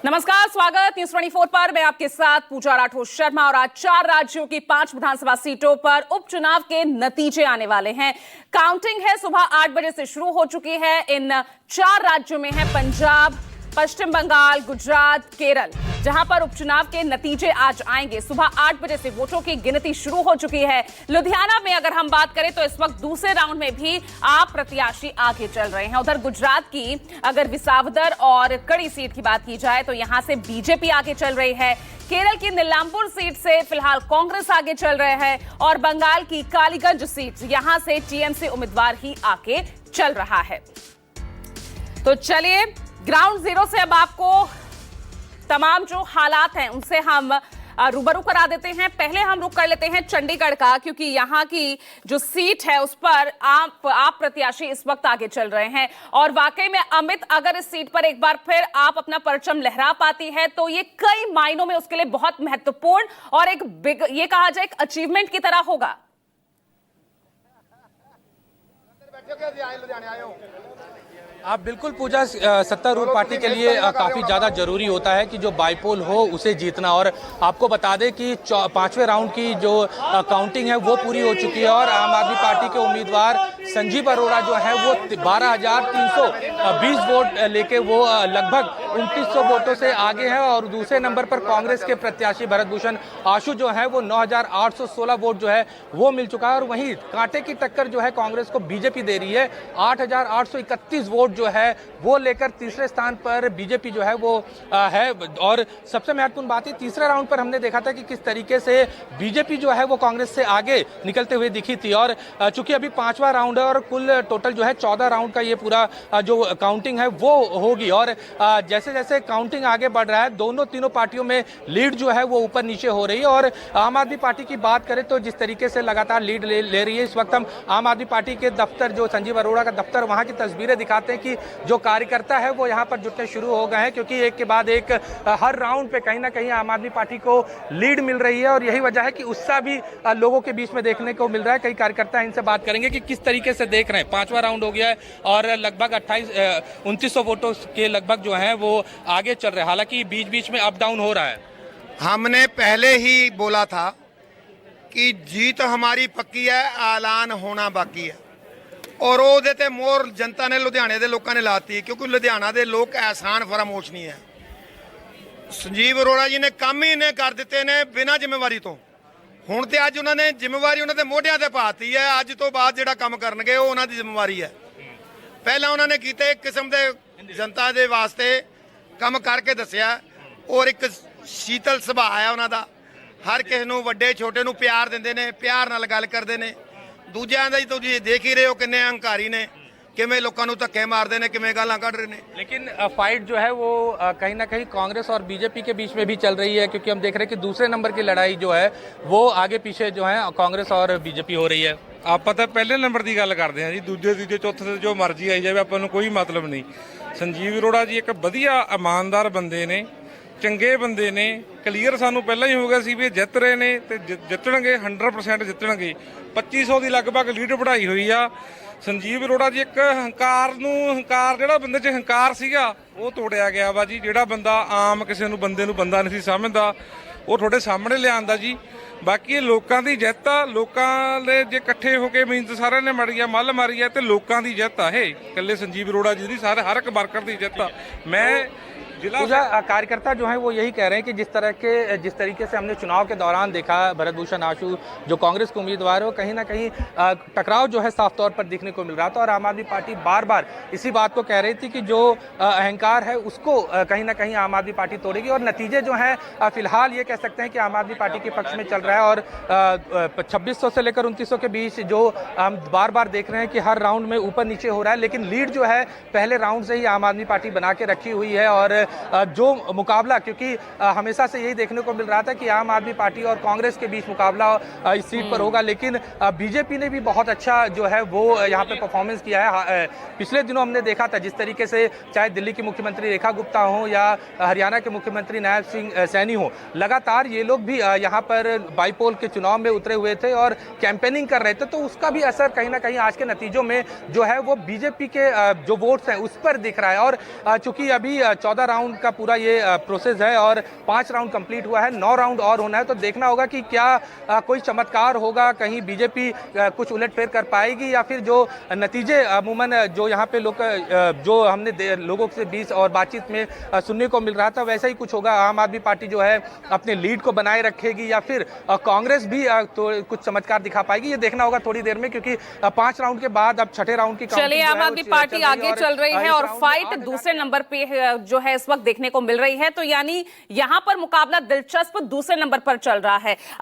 नमस्कार, स्वागत न्यूज 24 पर। मैं आपके साथ पूजा राठौर शर्मा। और आज 4 राज्यों की 5 विधानसभा सीटों पर उपचुनाव के नतीजे आने वाले हैं। काउंटिंग है, सुबह 8 बजे से शुरू हो चुकी है। इन 4 राज्यों में है पंजाब, पश्चिम बंगाल, गुजरात, केरल, जहां पर उपचुनाव के नतीजे आज आएंगे। सुबह 8 बजे से वोटों की गिनती शुरू हो चुकी है। लुधियाना में अगर हम बात करें तो इस वक्त दूसरे राउंड में भी आप प्रत्याशी आगे चल रहे हैं। उधर गुजरात की अगर विसावदर और कड़ी सीट की बात की जाए तो यहां से बीजेपी आगे चल रही है। केरल की नीलांपुर सीट से फिलहाल कांग्रेस आगे चल रहे हैं और बंगाल की कालीगंज सीट यहां से टीएमसी उम्मीदवार ही आगे चल रहा है। तो चलिए ग्राउंड जीरो से अब आपको तमाम जो हालात हैं उनसे हम रूबरू करा देते हैं। पहले हम रुक कर लेते हैं चंडीगढ़ का, क्योंकि यहां की जो सीट है उस पर आप प्रत्याशी इस वक्त आगे चल रहे हैं। और वाकई में अमित, अगर इस सीट पर एक बार फिर आप अपना परचम लहरा पाती है तो ये कई मायनों में उसके लिए बहुत महत्वपूर्ण और एक ये कहा जाए एक अचीवमेंट की तरह होगा। आप बिल्कुल पूजा, सत्तारूढ़ पार्टी के लिए काफ़ी ज़्यादा जरूरी होता है कि जो बाईपोल हो उसे जीतना। और आपको बता दें कि 5वें राउंड की जो काउंटिंग है वो पूरी हो चुकी है और आम आदमी पार्टी के उम्मीदवार संजीव अरोड़ा जो है वो 12,320 वोट लेके वो लगभग 2900 वोटों से आगे हैं। और दूसरे नंबर पर कांग्रेस के प्रत्याशी भरत भूषण आशु जो है वो 9,816 वोट जो है वो मिल चुका है। और वहीं कांटे की टक्कर जो है कांग्रेस को बीजेपी दे रही है। 8,831 वोट जो है वो लेकर तीसरे स्थान पर बीजेपी जो है वो है। और सबसे महत्वपूर्ण बात है, तीसरे राउंड पर हमने देखा था कि किस तरीके से बीजेपी जो है वो कांग्रेस से आगे निकलते हुए दिखी थी। और चूंकि अभी 5वां राउंड है और कुल टोटल जो है 14 राउंड का ये पूरा जो काउंटिंग है वो होगी। और जैसे जैसे काउंटिंग आगे बढ़ रहा है तीनों पार्टियों में लीड जो है वो ऊपर नीचे हो रही है। और आम आदमी पार्टी की बात करें तो जिस तरीके से लगातार लीड ले रही है, इस वक्त हम आम आदमी पार्टी के दफ्तर, जो संजीव अरोड़ा का दफ्तर, वहां की तस्वीरें दिखाते हैं कि जो कार्यकर्ता है वो यहां पर जुटने शुरू हो गए हैं, क्योंकि एक के बाद एक हर राउंड पे कहीं ना कहीं आम आदमी पार्टी को लीड मिल रही है। और यही वजह है कि उत्साह भी लोगों के बीच में देखने को मिल रहा है। कई कार्यकर्ता इनसे बात करेंगे कि किस तरीके से देख रहे हैं। 5वां राउंड हो गया है और लगभग 2900 वोटों के लगभग जो है वो आगे चल रहे हैं। हालांकि बीच बीच में अप डाउन हो रहा है। हमने पहले ही बोला था कि जीत हमारी पक्की है, ऐलान होना बाकी है। और ਉਹਦੇ ਤੇ ਮੋਹਰ ਜਨਤਾ ਨੇ, ਲੁਧਿਆਣੇ ਦੇ ਲੋਕਾਂ ਨੇ ਲਾਤੀ, ਕਿਉਂਕਿ ਲੁਧਿਆਣਾ ਦੇ ਲੋਕ ਐਹਸਾਨ ਫਰਾਮੋਸ਼ ਨਹੀਂ ਹੈ। ਸੰਜੀਵ ਅਰੋੜਾ ਜੀ ਨੇ ਕੰਮ ਹੀ ਨੇ ਕਰ ਦਿੱਤੇ ਨੇ ਬਿਨਾਂ ਜ਼ਿੰਮੇਵਾਰੀ ਤੋਂ। ਹੁਣ ਤੇ ਅੱਜ ਉਹਨਾਂ ਨੇ ਜ਼ਿੰਮੇਵਾਰੀ ਉਹਨਾਂ ਦੇ ਮੋਢਿਆਂ ਤੇ ਪਾਤੀ ਹੈ। ਅੱਜ ਤੋਂ ਬਾਅਦ ਜਿਹੜਾ ਕੰਮ ਕਰਨਗੇ ਉਹ ਉਹਨਾਂ ਦੀ ਜ਼ਿੰਮੇਵਾਰੀ ਹੈ। ਪਹਿਲਾਂ ਉਹਨਾਂ ਨੇ ਕੀਤੇ ਇੱਕ ਕਿਸਮ ਦੇ ਜਨਤਾ ਦੇ ਵਾਸਤੇ ਕੰਮ ਕਰਕੇ ਦੱਸਿਆ। ਔਰ ਇੱਕ ਸ਼ੀਤਲ ਸੁਭਾਅ ਹੈ ਉਹਨਾਂ ਦਾ, ਹਰ ਕਿਸੇ ਨੂੰ ਵੱਡੇ ਛੋਟੇ ਨੂੰ ਪਿਆਰ ਦਿੰਦੇ ਨੇ, ਪਿਆਰ ਨਾਲ ਗੱਲ ਕਰਦੇ ਨੇ। ਦੂਜਿਆਂ ਦਾ ਹੀ ਤੁਸੀਂ ਦੇਖ ਹੀ ਰਹੇ ਹੋ ਕਿੰਨੇ ਹੰਕਾਰੀ ਨੇ, ਕਿਵੇਂ ਲੋਕਾਂ ਨੂੰ ਧੱਕੇ ਮਾਰਦੇ ਨੇ, ਕਿਵੇਂ ਗਾਲਾਂ ਕੱਢ ਰਹੇ ਨੇ। लेकिन फाइट जो है वो कहीं ना कहीं कांग्रेस और बीजेपी के बीच में भी चल रही है, क्योंकि हम देख रहे हैं कि दूसरे नंबर की लड़ाई जो है वो आगे पीछे जो है कांग्रेस और बीजेपी हो रही है। ਆਪਾਂ ਤਾਂ ਪਹਿਲੇ ਨੰਬਰ ਦੀ ਗੱਲ ਕਰਦੇ ਹਾਂ ਜੀ, ਦੂਜੇ ਤੀਜੇ ਚੌਥੇ ਤੇ ਜੋ ਮਰਜ਼ੀ ਆਈ ਜਾਵੇ, ਆਪਾਂ ਨੂੰ ਕੋਈ ਮਤਲਬ ਨਹੀਂ। ਸੰਜੀਵ ਅਰੋੜਾ ਜੀ ਇੱਕ ਵਧੀਆ ਇਮਾਨਦਾਰ ਬੰਦੇ ਨੇ, ਚੰਗੇ ਬੰਦੇ ਨੇ। ਕਲੀਅਰ ਸਾਨੂੰ ਪਹਿਲਾਂ ਹੀ ਹੋ ਗਿਆ ਸੀ ਵੀ ਇਹ ਜਿੱਤ ਰਹੇ ਨੇ ਤੇ ਜਿੱਤਣਗੇ, 100% ਜਿੱਤਣਗੇ। 2500 ਦੀ ਲਗਭਗ ਲੀਡ ਵਧਾਈ ਹੋਈ ਆ। ਸੰਜੀਵ ਅਰੋੜਾ ਜੀ ਇੱਕ ਹੰਕਾਰ ਜਿਹੜਾ ਬੰਦੇ 'ਚ ਹੰਕਾਰ ਸੀਗਾ ਉਹ ਤੋੜਿਆ ਗਿਆ ਵਾ ਜੀ। ਜਿਹੜਾ ਬੰਦਾ ਆਮ ਕਿਸੇ ਨੂੰ ਬੰਦੇ ਨੂੰ ਬੰਦਾ ਨਹੀਂ ਸੀ ਸਮਝਦਾ, ਉਹ ਤੁਹਾਡੇ ਸਾਹਮਣੇ ਲਿਆਂਦਾ ਜੀ। ਬਾਕੀ ਇਹ ਲੋਕਾਂ ਦੀ ਜਿੱਤ ਆ। ਲੋਕਾਂ ਦੇ ਜੇ ਇਕੱਠੇ ਹੋ ਕੇ ਮਿਹਨਤ ਸਾਰਿਆਂ ਨੇ ਮਾਰੀ ਆ, ਮੱਲ ਮਾਰੀ ਆ, ਤੇ ਲੋਕਾਂ ਦੀ ਜਿੱਤ ਆ। ਇਹ ਇਕੱਲੇ ਸੰਜੀਵ ਅਰੋੜਾ ਜੀ ਦੀ, ਸਾਰੇ ਹਰ ਇੱਕ ਵਰਕਰ ਦੀ ਜਿੱਤ ਆ। मैं पूजा कार्यकर्ता जो है वो यही कह रहे हैं कि जिस तरीके से हमने चुनाव के दौरान देखा, भरत भूषण आशु जो कांग्रेस के उम्मीदवार है वो कहीं ना कहीं टकराव जो है साफ तौर पर देखने को मिल रहा था। और आम आदमी पार्टी बार बार इसी बात को कह रही थी कि जो अहंकार है उसको कहीं ना कहीं आम आदमी पार्टी तोड़ेगी। और नतीजे जो हैं फिलहाल ये कह सकते हैं कि आम आदमी पार्टी के पक्ष में चल रहा है। और 2600 से लेकर 2900 के बीच जो हम बार बार देख रहे हैं कि हर राउंड में ऊपर नीचे हो रहा है, लेकिन लीड जो है पहले राउंड से ही आम आदमी पार्टी बना के रखी हुई है। और जो मुकाबला, क्योंकि हमेशा से यही देखने को मिल रहा था कि आम आदमी पार्टी और कांग्रेस के बीच मुकाबला इस सीट पर होगा, लेकिन बीजेपी ने भी बहुत अच्छा जो है वो यहाँ पे परफॉर्मेंस किया है। पिछले दिनों हमने देखा था जिस तरीके से चाहे दिल्ली की मुख्यमंत्री रेखा गुप्ता हो या हरियाणा के मुख्यमंत्री नायब सिंह सैनी हो, लगातार ये लोग भी यहाँ पर बाईपोल के चुनाव में उतरे हुए थे और कैंपेनिंग कर रहे थे। तो उसका भी असर कहीं ना कहीं आज के नतीजों में जो है वो बीजेपी के जो वोट्स हैं उस पर दिख रहा है। और चूंकि अभी 14 राउंड राउंड का पूरा ये प्रोसेस है और 5 राउंड कंप्लीट हुआ है, 9 राउंड और होना है। तो देखना होगा कि क्या कोई चमत्कार होगा, कहीं बीजेपी कुछ उलटफेर कर पाएगी या फिर जो नतीजे अमूमन जो यहाँ पे लोग जो हमने लोगों से बीच और बातचीत में सुनने को मिल रहा था वैसा ही कुछ होगा। आम आदमी पार्टी जो है अपने लीड को बनाए रखेगी या फिर कांग्रेस भी तो कुछ चमत्कार दिखा पाएगी, ये देखना होगा थोड़ी देर में, क्योंकि 5 राउंड के बाद अब छठे राउंड की चलिए, आम आदमी पार्टी आगे चल रही है और फाइट दूसरे नंबर पे जो है इस वक्त देखने को मिल रही है। तो यानी यहां पर मुकाबला दिलचस्प दूसरे नंबर पर चल रहा है।